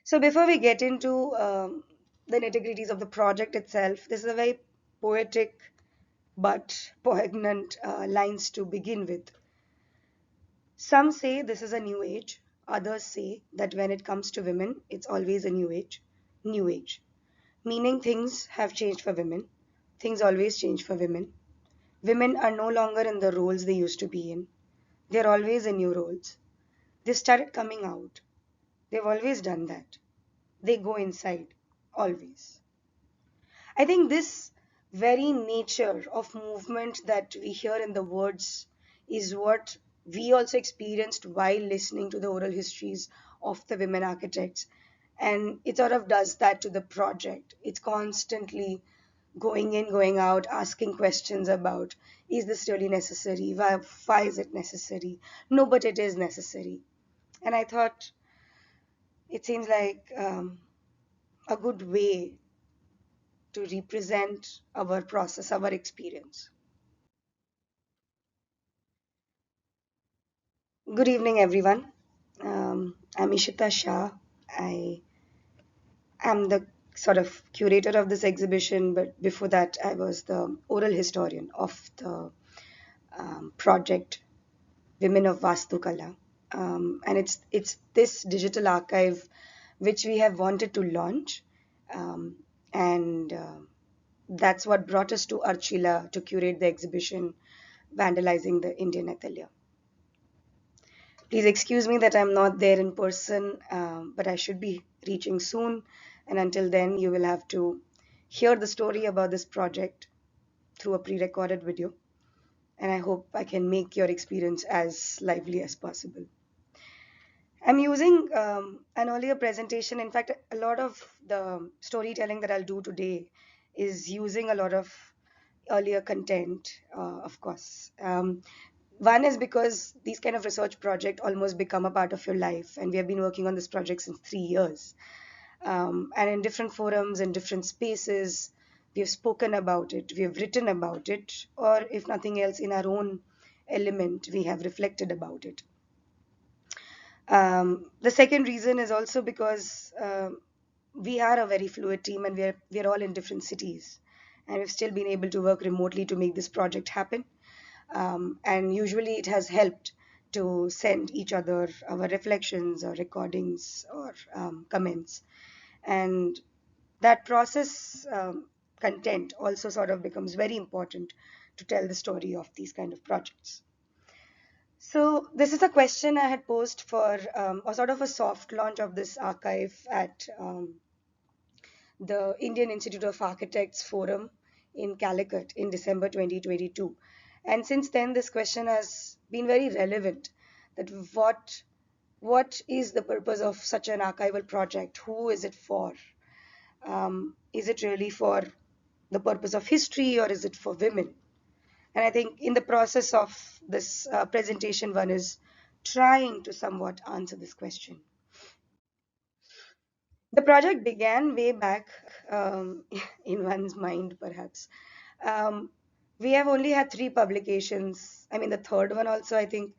So before we get into the nitty-gritties of the project itself, this is a very poetic but poignant lines to begin with. Some say this is a new age, others say that when it comes to women, it's always a new age. New age. Meaning things have changed for women. Things always change for women. Women are no longer in the roles they used to be in. They're always in new roles. They started coming out. They've always done that. They go inside. Always. I think this very nature of movement that we hear in the words is what we also experienced while listening to the oral histories of the women architects. And it sort of does that to the project. It's constantly going in, going out, asking questions about, is this really necessary? Why is it necessary? No, but it is necessary. And I thought it seems like a good way to represent our process, our experience. Good evening, everyone. I'm Ishita Shah. I am the sort of curator of this exhibition, but before that, I was the oral historian of the project Women of Vaastukala. And it's this digital archive which we have wanted to launch, and that's what brought us to Arthshila to curate the exhibition, vandalizing the Indian atelier. Please excuse me that I'm not there in person, but I should be reaching soon. And until then, you will have to hear the story about this project through a pre recorded video. And I hope I can make your experience as lively as possible. I'm using an earlier presentation. In fact, a lot of the storytelling that I'll do today is using a lot of earlier content, of course. One is because these kind of research projects almost become a part of your life, and we have been working on this project since 3 years. And in different forums and different spaces, we have spoken about it, we have written about it, or if nothing else, in our own element, we have reflected about it. The second reason is also because we are a very fluid team and we're all in different cities, and we've still been able to work remotely to make this project happen. And usually it has helped to send each other our reflections or recordings or comments. And that process content also sort of becomes very important to tell the story of these kind of projects. So this is a question I had posed for a sort of a soft launch of this archive at the Indian Institute of Architects Forum in Calicut in December 2022. And since then, this question has been very relevant, that what is the purpose of such an archival project? Who is it for? Is it really for the purpose of history, or is it for women? And I think in the process of this presentation, one is trying to somewhat answer this question. The project began way back in one's mind, perhaps. Um, we have only had three publications. I mean, the third one also, I think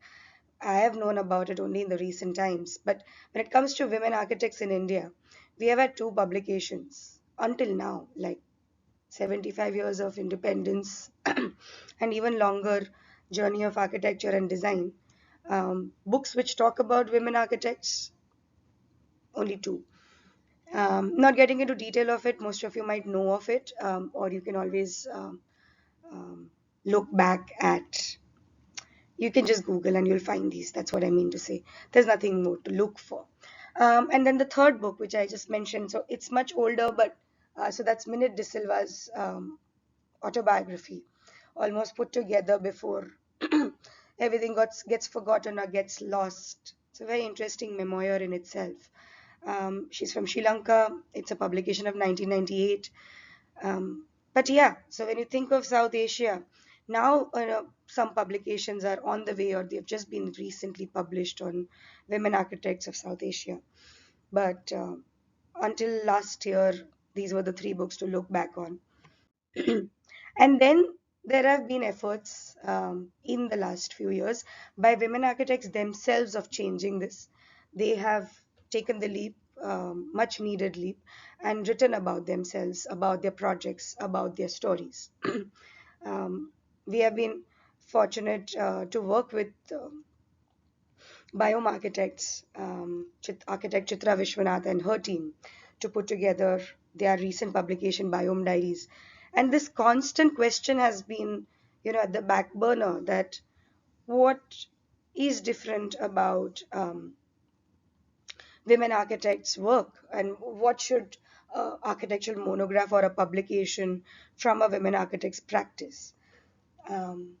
I have known about it only in the recent times. But when it comes to women architects in India, we have had two publications until now, like 75 years of independence and even longer journey of architecture and design. Books which talk about women architects, only two. Not getting into detail of it, most of you might know of it, or you can always um, look back at, you can just Google and you'll find these. That's what I mean to say. There's nothing more to look for. And then the third book, which I just mentioned, so it's much older, but so that's Minute De Silva's autobiography, almost put together before everything gets forgotten or gets lost. It's a very interesting memoir in itself. She's from Sri Lanka. It's a publication of 1998. But yeah, so when you think of South Asia, now some publications are on the way or they've just been recently published on women architects of South Asia. But until last year, these were the three books to look back on. And then there have been efforts in the last few years by women architects themselves of changing this. They have taken the leap much needed leap and written about themselves, about their projects, about their stories. um, we have been fortunate to work with biome architects, architect Chitra Vishwanath and her team, to put together their recent publication, Biome Diaries. And this constant question has been, at the back burner, that what is different about women architects' work, and what should architectural monograph or a publication from a women architect's practice um,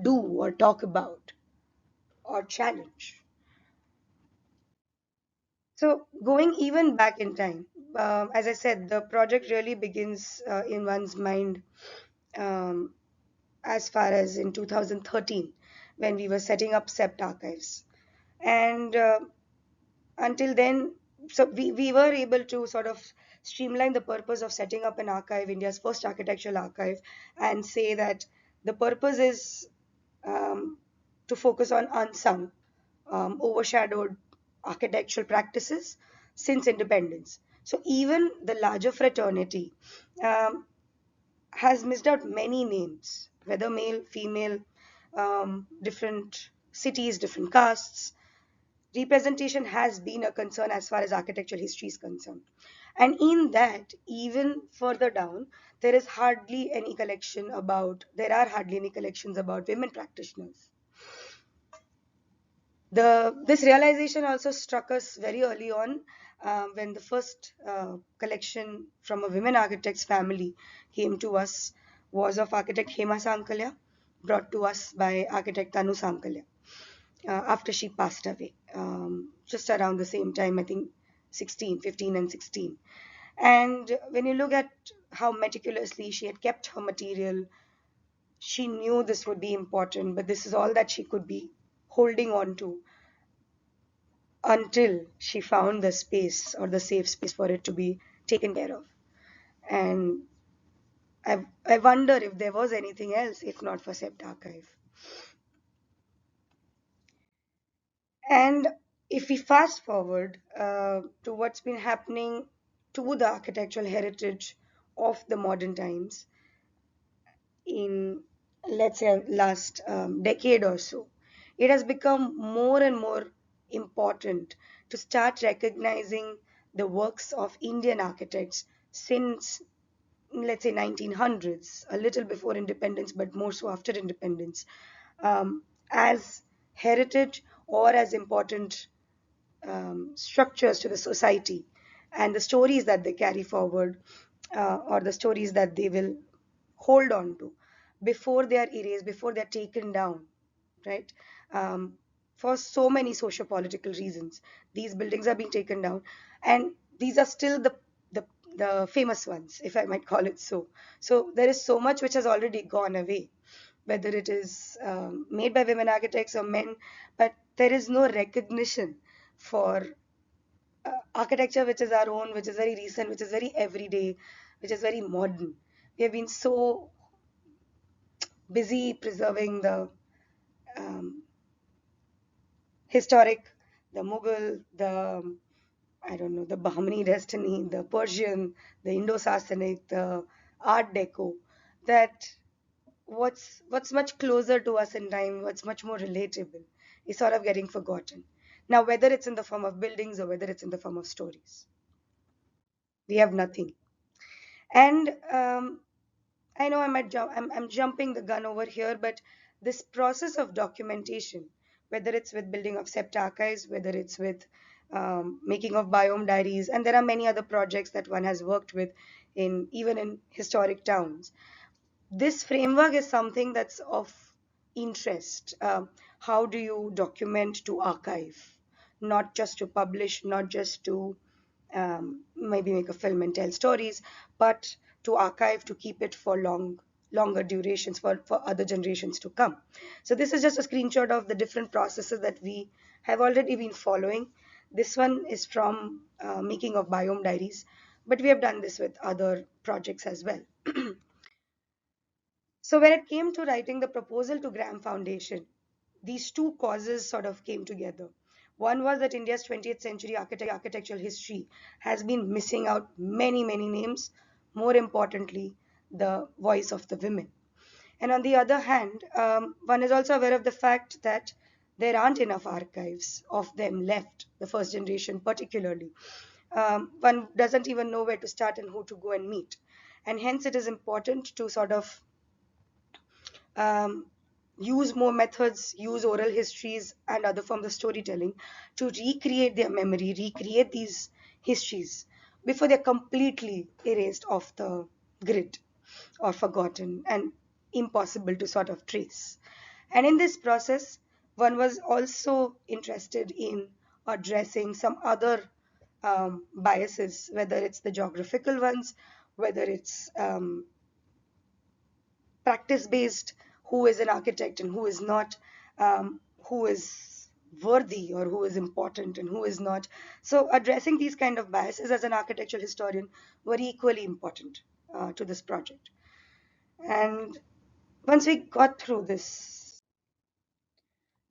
do or talk about or challenge. So, going even back in time, as I said, the project really begins in one's mind um, as far as in 2013 when we were setting up SEPT archives. And until then, so we were able to sort of streamline the purpose of setting up an archive, India's first architectural archive, and say that the purpose is to focus on unsung, overshadowed architectural practices since independence. So even the larger fraternity um, has missed out many names, whether male, female, different cities, different castes. Representation has been a concern as far as architectural history is concerned. And in that, even further down, there are hardly any collections about women practitioners. This realization also struck us very early on when the first collection from a women architect's family came to us was of architect Hema Sankalya, brought to us by architect Tanu Sankalya after she passed away, just around the same time, I think 16, 15, and 16. And when you look at how meticulously she had kept her material, she knew this would be important, but this is all that she could be holding on to until she found the space or the safe space for it to be taken care of. And I wonder if there was anything else if not for Sept Archive. And if we fast forward to what's been happening to the architectural heritage of the modern times in, let's say, last decade or so, it has become more and more important to start recognizing the works of Indian architects since, let's say, 1900s, a little before independence, but more so after independence, um, as heritage or as important structures to the society, and the stories that they carry forward, or the stories that they will hold on to before they are erased, before they are taken down, right? Um, for so many socio-political reasons, these buildings are being taken down, and these are still the, the famous ones, if I might call it so. So there is so much which has already gone away, whether it is made by women architects or men, but there is no recognition for architecture which is our own, which is very recent, which is very everyday, which is very modern. We have been so busy preserving the um, historic, the Mughal, the I don't know, the Bahmani destiny, the Persian, the Indo-Sasanic, the Art Deco, that what's much closer to us in time, what's much more relatable, is sort of getting forgotten. Now, whether it's in the form of buildings or whether it's in the form of stories, we have nothing. And I know I'm jumping the gun over here, but this process of documentation, whether it's with building of sept archives, whether it's with making of biome diaries, and there are many other projects that one has worked with in even in historic towns, this framework is something that's of interest. How do you document to archive, not just to publish, not just to maybe make a film and tell stories, but to archive, to keep it for longer durations for other generations to come. So this is just a screenshot of the different processes that we have already been following. This one is from making of biome diaries, but we have done this with other projects as well. So when it came to writing the proposal to Graham Foundation, these two causes sort of came together. One was that India's 20th century architectural history has been missing out many names, more importantly, the voice of the women. And on the other hand, one is also aware of the fact that there aren't enough archives of them left, the first generation particularly. One doesn't even know where to start and who to go and meet. And hence, it is important to sort of um, use more methods, use oral histories and other forms of storytelling to recreate their memory, recreate these histories before they're completely erased off the grid or forgotten and impossible to sort of trace. And in this process, one was also interested in addressing some other biases, whether it's the geographical ones, whether it's practice based, who is an architect and who is not, who is worthy or who is important and who is not. So addressing these kind of biases as an architectural historian were equally important to this project. And once we got through this,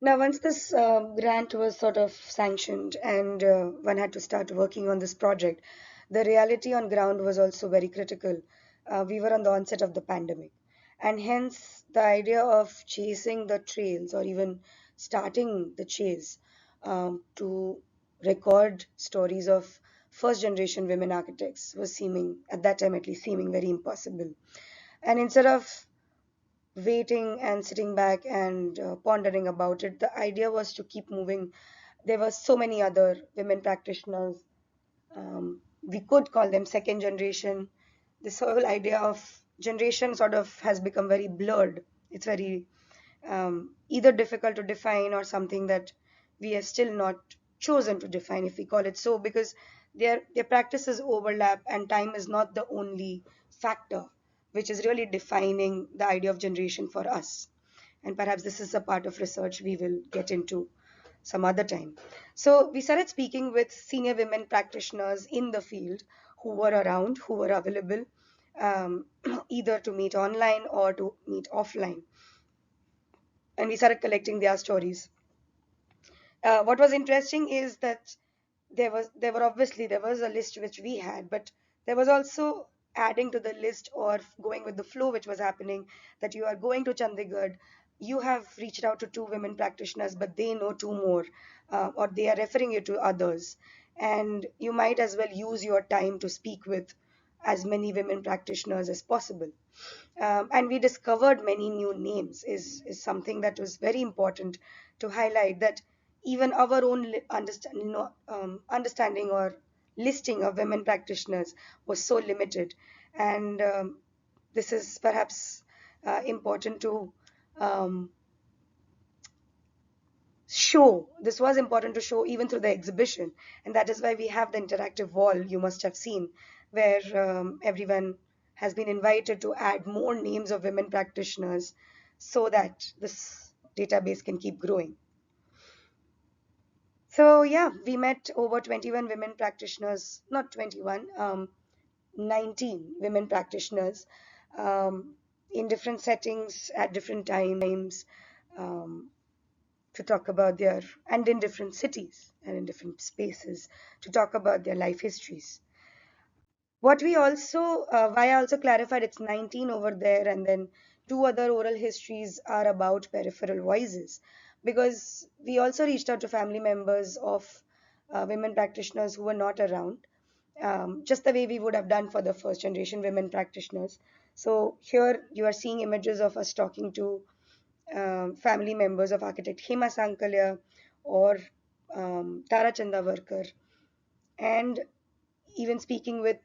now once this grant was sort of sanctioned and one had to start working on this project, the reality on ground was also very critical. We were on the onset of the pandemic, and hence the idea of chasing the trails or even starting the chase to record stories of first generation women architects was seeming, at that time at least, seeming very impossible. And instead of waiting and sitting back and pondering about it, the idea was to keep moving. There were so many other women practitioners. We could call them second generation. This whole idea of generation sort of has become very blurred. It's very either difficult to define or something that we have still not chosen to define, if we call it so, because their practices overlap and time is not the only factor which is really defining the idea of generation for us. And perhaps this is a part of research we will get into some other time. So we started speaking with senior women practitioners in the field who were around, who were available, either to meet online or to meet offline. And we started collecting their stories. What was interesting is that there was a list which we had, but there was also adding to the list or going with the flow which was happening, that you are going to Chandigarh, you have reached out to two women practitioners, but they know two more, or they are referring you to others, and you might as well use your time to speak with as many women practitioners as possible. And we discovered many new names is something that was very important to highlight, that even our own understanding or listing of women practitioners was so limited. And this is perhaps important to um, show. This was important to show even through the exhibition, and that is why we have the interactive wall you must have seen, where everyone has been invited to add more names of women practitioners so that this database can keep growing. So yeah, we met over 21 women practitioners, not 21, 19 women practitioners, um, in different settings at different times, um, to talk about their, and in different cities and in different spaces, to talk about their life histories. What we also, why I also clarified it's 19 over there, and then two other oral histories are about peripheral voices, because we also reached out to family members of women practitioners who were not around, just the way we would have done for the first generation women practitioners. So here you are seeing images of us talking to family members of architect Hema Sankalya or Tara Chandavarkar, and even speaking with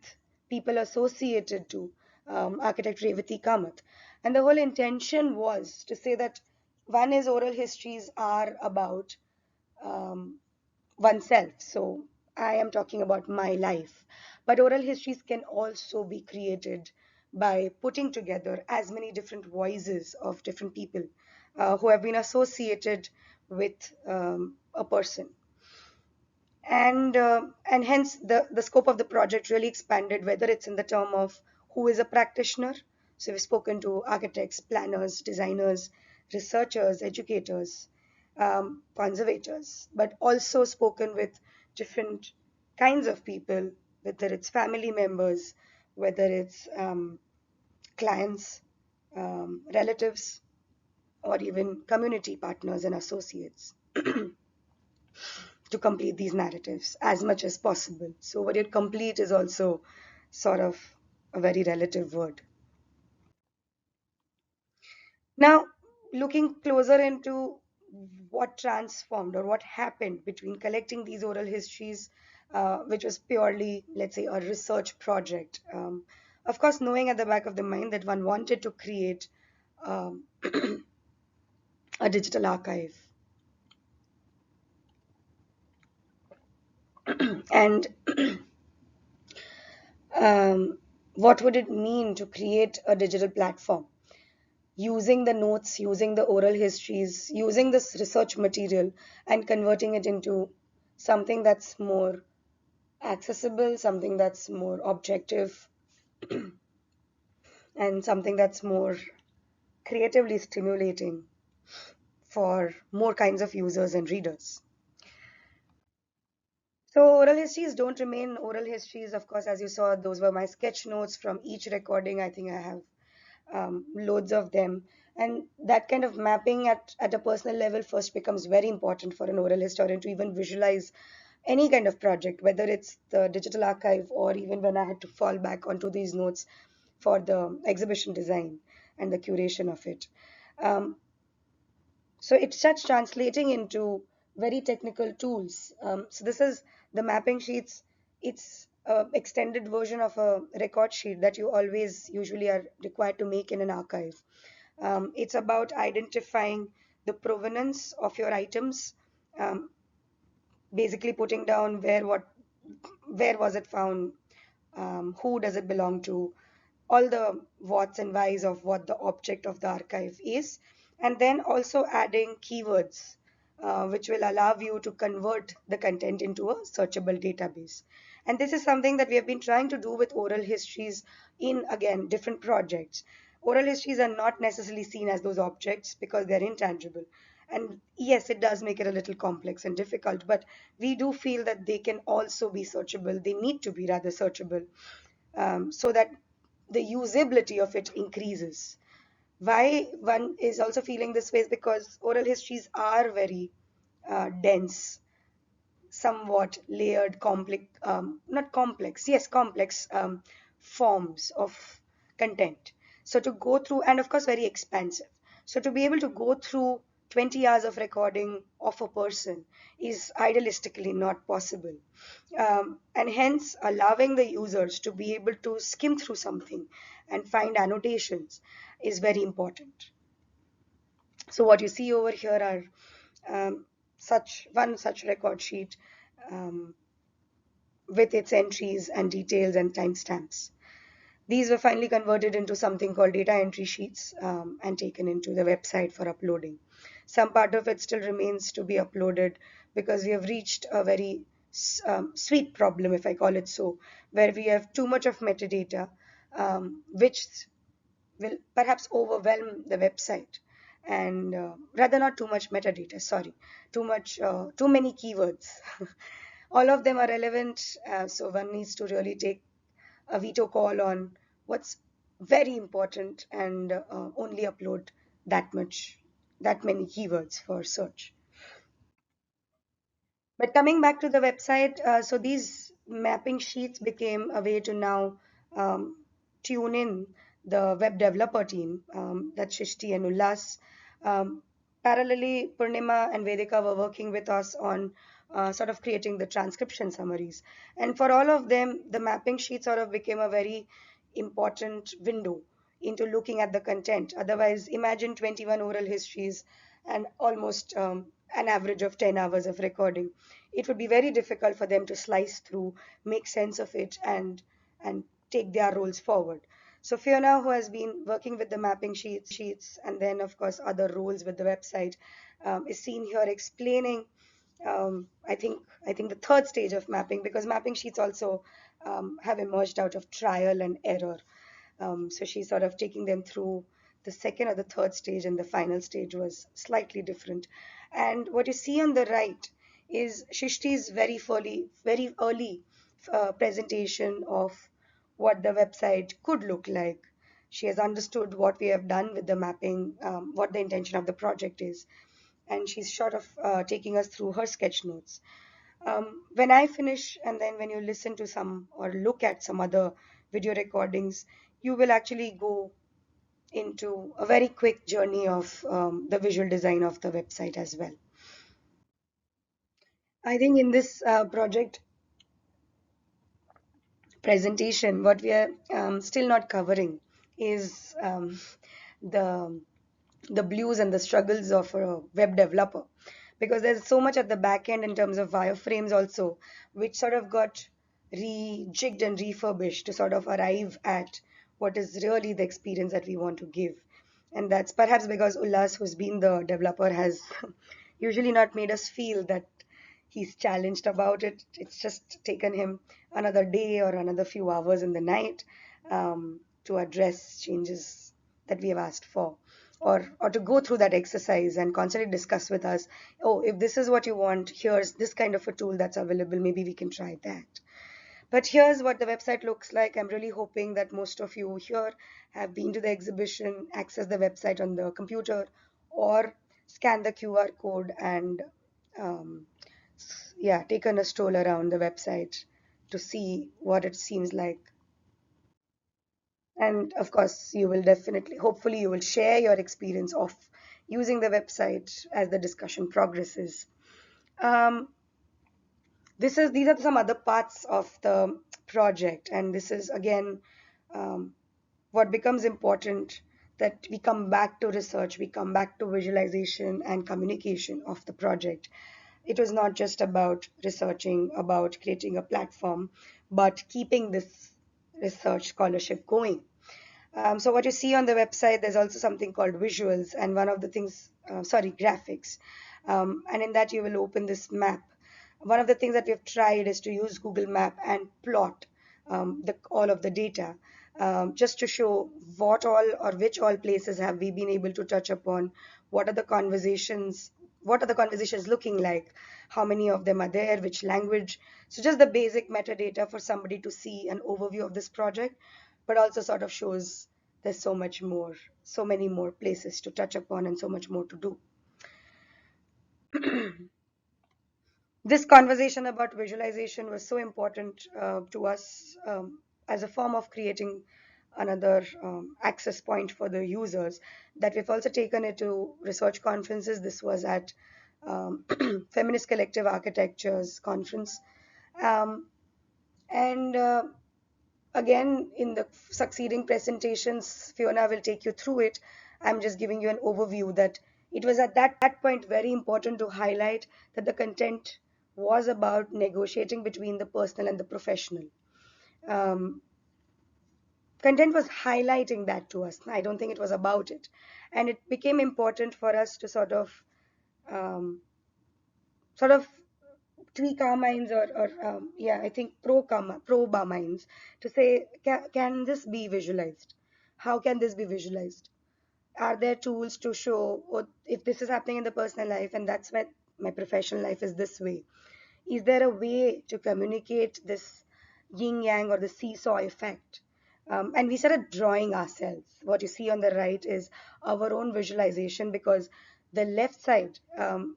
people associated to architect Revati Kamath. And the whole intention was to say that one is oral histories are about um, oneself. So I am talking about my life. But oral histories can also be created by putting together as many different voices of different people who have been associated with a person. And hence the scope of the project really expanded, whether it's in the term of who is a practitioner. So we've spoken to architects, planners, designers, researchers, educators, conservators, but also spoken with different kinds of people, whether it's family members, whether it's clients, relatives, or even community partners and associates to complete these narratives as much as possible. So, what you complete is also sort of a very relative word. Now, looking closer into what transformed or what happened between collecting these oral histories, which was purely, let's say, a research project. Of course, knowing at the back of the mind that one wanted to create um, a digital archive. And what would it mean to create a digital platform? Using the notes, using the oral histories, using this research material and converting it into something that's more accessible, something that's more objective, and something that's more creatively stimulating for more kinds of users and readers. So, oral histories don't remain oral histories. Of course, as you saw, those were my sketch notes from each recording. I think I have loads of them. And that kind of mapping at a personal level first becomes very important for an oral historian to even visualize any kind of project, whether it's the digital archive or even when I had to fall back onto these notes for the exhibition design and the curation of it. Um, so it starts translating into very technical tools. So this is the mapping sheets. It's an extended version of a record sheet that you always usually are required to make in an archive. It's about identifying the provenance of your items, um, basically putting down where was it found, who does it belong to, all the whats and whys of what the object of the archive is, and then also adding keywords, which will allow you to convert the content into a searchable database. And this is something that we have been trying to do with oral histories in, again, different projects. Oral histories are not necessarily seen as those objects because they're intangible. And yes, it does make it a little complex and difficult, but we do feel that they can also be searchable. They need to be rather searchable, so that the usability of it increases. Why one is also feeling this way is because oral histories are very dense, somewhat layered, complex, not complex, yes, complex forms of content. So to go through, and of course, very expensive. So to be able to go through 20 hours of recording of a person is idealistically not possible. And hence, allowing the users to be able to skim through something and find annotations is very important. So what you see over here are such record sheet, um, with its entries and details and timestamps. These were finally converted into something called data entry sheets, and taken into the website for uploading. Some part of it still remains to be uploaded because we have reached a very sweet problem, if I call it so, where we have too much of metadata, which will perhaps overwhelm the website, and rather not too much metadata, sorry, too many keywords. All of them are relevant, so one needs to really take a veto call on what's very important and only upload that many keywords for search. But coming back to the website, so these mapping sheets became a way to now tune in the web developer team, that's Shishti and Ullas. Um, Parallelly, Purnima and Vedika were working with us on sort of creating the transcription summaries. And for all of them, the mapping sheet sort of became a very important window into looking at the content. Otherwise, imagine 21 oral histories and almost an average of 10 hours of recording. It would be very difficult for them to slice through, make sense of it, and take their roles forward. So Fiona, who has been working with the mapping sheets and then of course other roles with the website, is seen here explaining, I think the third stage of mapping, because mapping sheets also have emerged out of trial and error. So she's sort of taking them through the second or the third stage and the final stage was slightly different. And what you see on the right is Shishti's very early presentation of what the website could look like. She has understood what we have done with the mapping, what the intention of the project is, and she's sort of taking us through her sketch notes. When I finish, and then when you listen to some or look at some other video recordings, you will actually go into a very quick journey of the visual design of the website as well. I think in this project presentation, what we are still not covering is the the blues and the struggles of a web developer, because there's so much at the back end in terms of wireframes also, which sort of got rejigged and refurbished to sort of arrive at what is really the experience that we want to give. And that's perhaps because Ullas, who's been the developer, has usually not made us feel that he's challenged about it. It's just taken him another day or another few hours in the night to address changes that we have asked for, or to go through that exercise and constantly discuss with us, oh, if this is what you want, here's this kind of a tool that's available, maybe we can try that. But here's what the website looks like. I'm really hoping that most of you here have been to the exhibition, access the website on the computer, or scan the QR code and um, yeah, taken a stroll around the website to see what it seems like. And of course, you will definitely, hopefully, you will share your experience of using the website as the discussion progresses. Um, these are some other parts of the project, and this is again um, what becomes important, that we come back to research, we come back to visualization and communication of the project. It was not just about researching, about creating a platform, but keeping this research scholarship going. So what you see on the website, there's also something called visuals, and one of the things, sorry, graphics. And in that you will open this map. One of the things that we've tried is to use Google Map and plot all of the data, just to show what all or which all places have we been able to touch upon, what are the conversations looking like, how many of them are there, which language. So just the basic metadata for somebody to see an overview of this project, but also sort of shows there's so much more, so many more places to touch upon and so much more to do. This conversation about visualization was so important to us as a form of creating another access point for the users, that we've also taken it to research conferences. This was at Feminist Collective Architectures conference. Um, and Again, in the succeeding presentations, Fiona will take you through it. I'm just giving you an overview that it was at that point very important to highlight that the content was about negotiating between the personal and the professional. Um, Content was highlighting that to us. I don't think it was about it. And it became important for us to um, sort of tweak our minds, or yeah, I think probe our minds to say, can this be visualized? How can this be visualized? Are there tools to show, or if this is happening in the personal life and that's when my professional life is this way, is there a way to communicate this yin yang or the seesaw effect? And we started drawing ourselves. What you see on the right is our own visualization, because the left side,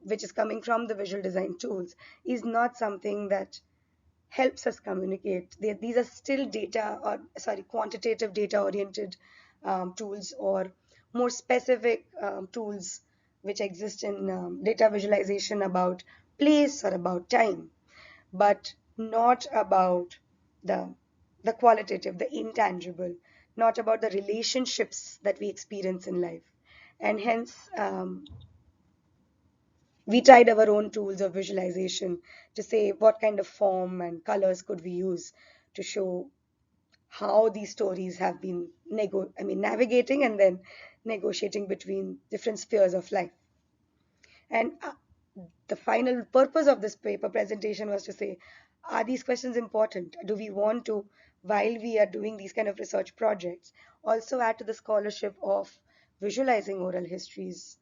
which is coming from the visual design tools, is not something that helps us communicate. These are still quantitative data oriented tools, or more specific tools which exist in data visualization about place or about time, but not about the qualitative, the intangible, not about the relationships that we experience in life. And hence, we tried our own tools of visualization to say what kind of form and colors could we use to show how these stories have been navigating and then negotiating between different spheres of life. And the final purpose of this paper presentation was to say, are these questions important? Do we want to, while we are doing these kind of research projects, also add to the scholarship of visualizing oral histories,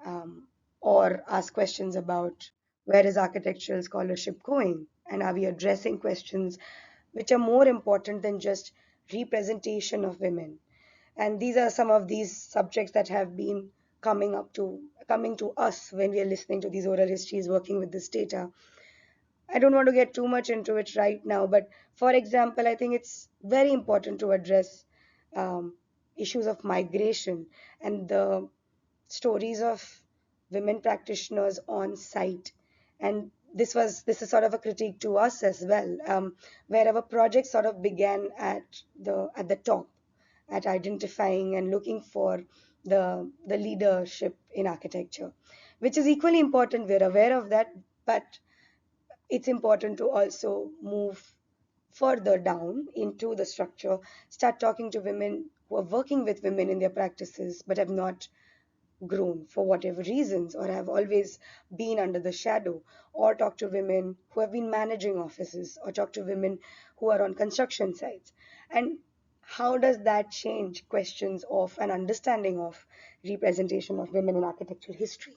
um, or ask questions about where is architectural scholarship going, and are we addressing questions which are more important than just representation of women. And these are some of these subjects that have been coming to us when we are listening to these oral histories, working with this data. I don't want to get too much into it right now, but for example, I think it's very important to address um, issues of migration and the stories of women practitioners on site. And this is sort of a critique to us as well, where our project sort of began at the top, at identifying and looking for the leadership in architecture, which is equally important. We're aware of that, but it's important to also move further down into the structure, start talking to women who are working with women in their practices but have not grown for whatever reasons, or have always been under the shadow, or talk to women who have been managing offices, or talk to women who are on construction sites. And how does that change questions of an understanding of representation of women in architectural history?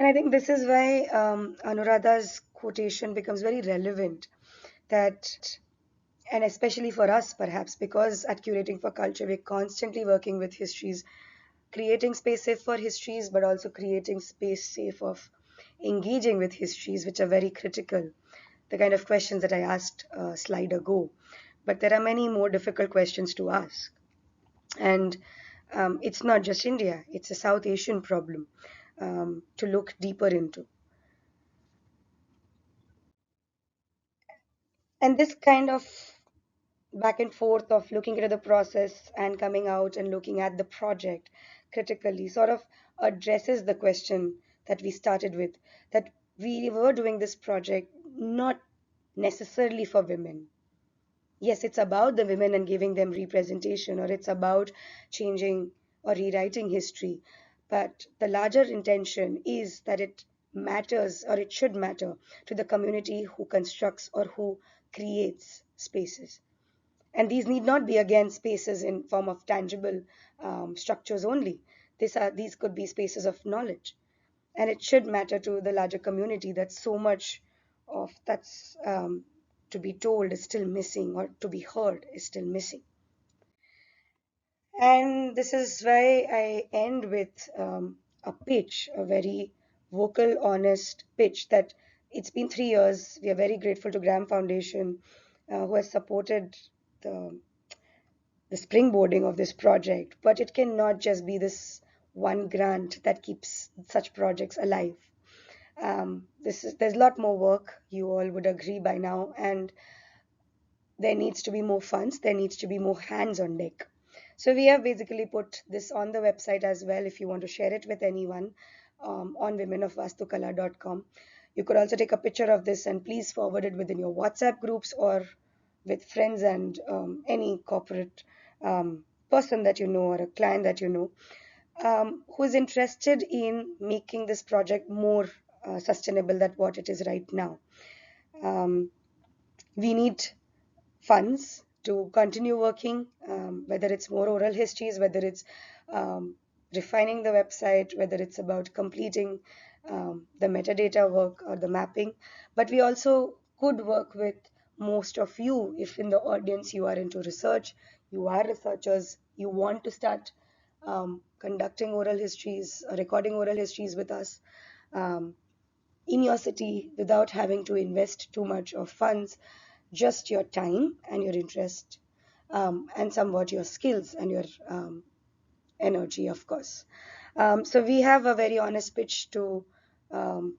And I think this is why Anuradha's quotation becomes very relevant. That, and especially for us, perhaps, because at Curating for Culture, we're constantly working with histories, creating space safe for histories, but also creating space safe of engaging with histories, which are very critical. The kind of questions that I asked a slide ago. But there are many more difficult questions to ask. And it's not just India, it's a South Asian problem to look deeper into. And this kind of back and forth of looking into the process and coming out and looking at the project critically sort of addresses the question that we started with, that we were doing this project not necessarily for women. Yes, it's about the women and giving them representation, or it's about changing or rewriting history. But the larger intention is that it matters, or it should matter, to the community who constructs or who creates spaces. And these need not be, again, spaces in form of tangible structures only. These could be spaces of knowledge, and it should matter to the larger community that so much of that's to be told is still missing, or to be heard is still missing. And this is why I end with a pitch, a very vocal, honest pitch, that it's been 3 years. We are very grateful to Graham Foundation, who has supported the the springboarding of this project, but it cannot just be this one grant that keeps such projects alive. There's a lot more work, you all would agree by now, and there needs to be more funds, there needs to be more hands on deck. So we have basically put this on the website as well if you want to share it with anyone, on womenofvaastukala.com. You could also take a picture of this and please forward it within your WhatsApp groups, or with friends and any corporate person that you know, or a client that you know, who is interested in making this project more sustainable than what it is right now. Um, we need funds to continue working, whether it's more oral histories, whether it's um, refining the website, whether it's about completing the metadata work or the mapping. But we also could work with most of you. If in the audience you are into research, you are researchers, you want to start conducting oral histories, recording oral histories with us, um, in your city, without having to invest too much of funds, just your time and your interest, and somewhat your skills and your energy, of course. So we have a very honest pitch to um,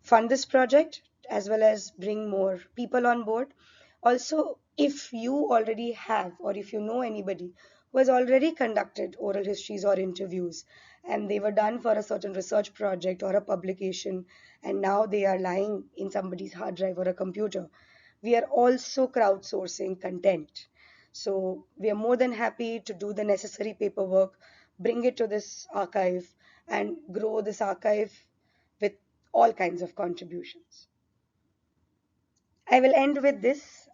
fund this project, as well as bring more people on board. Also, if you already have, or if you know anybody who has already conducted oral histories or interviews, and they were done for a certain research project or a publication, and now they are lying in somebody's hard drive or a computer, we are also crowdsourcing content. So we are more than happy to do the necessary paperwork, bring it to this archive, and grow this archive with all kinds of contributions. I will end with this.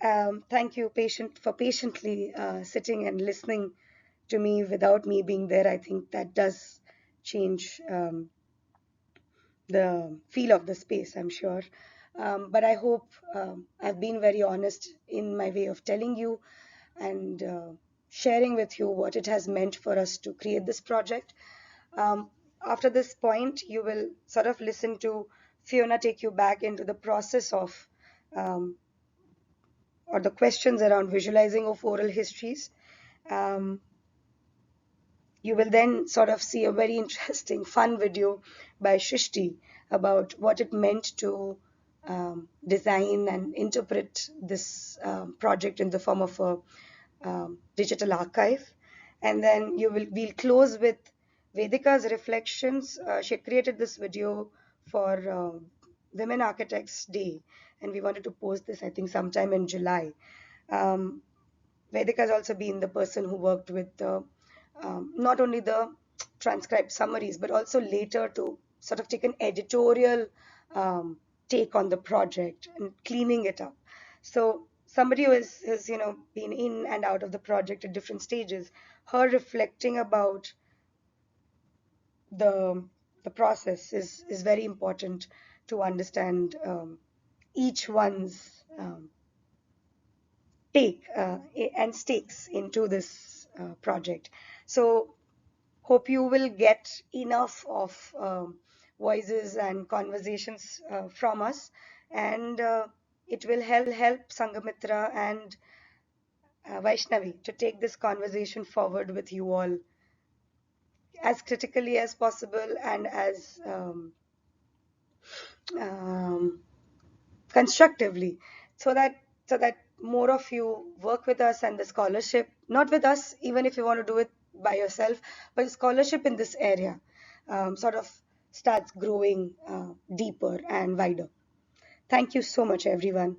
Thank you, patient, for patiently sitting and listening to me without me being there. I think that does change the feel of the space, I'm sure. But I hope I've been very honest in my way of telling you and sharing with you what it has meant for us to create this project. Um, After this point, you will sort of listen to Fiona take you back into the process of um, or the questions around visualizing of oral histories. Um, you will then sort of see a very interesting, fun video by Shrishti about what it meant to design and interpret this project in the form of a digital archive. And then we'll close with Vedika's reflections. She had created this video for Women Architects Day, and we wanted to post this, I think, sometime in July. Um, Vedika has also been the person who worked with not only the transcribed summaries, but also later to sort of take an editorial um, take on the project and cleaning it up. So somebody who has been in and out of the project at different stages, her reflecting about the the process is very important to understand each one's take and stakes into this project. So hope you will get enough of voices and conversations from us, and it will help Sangamitra and Vaishnavi to take this conversation forward with you all as critically as possible and as um, constructively, so that more of you work with us, and the scholarship, not with us even if you want to do it by yourself, but the scholarship in this area sort of starts growing deeper and wider. Thank you so much, everyone.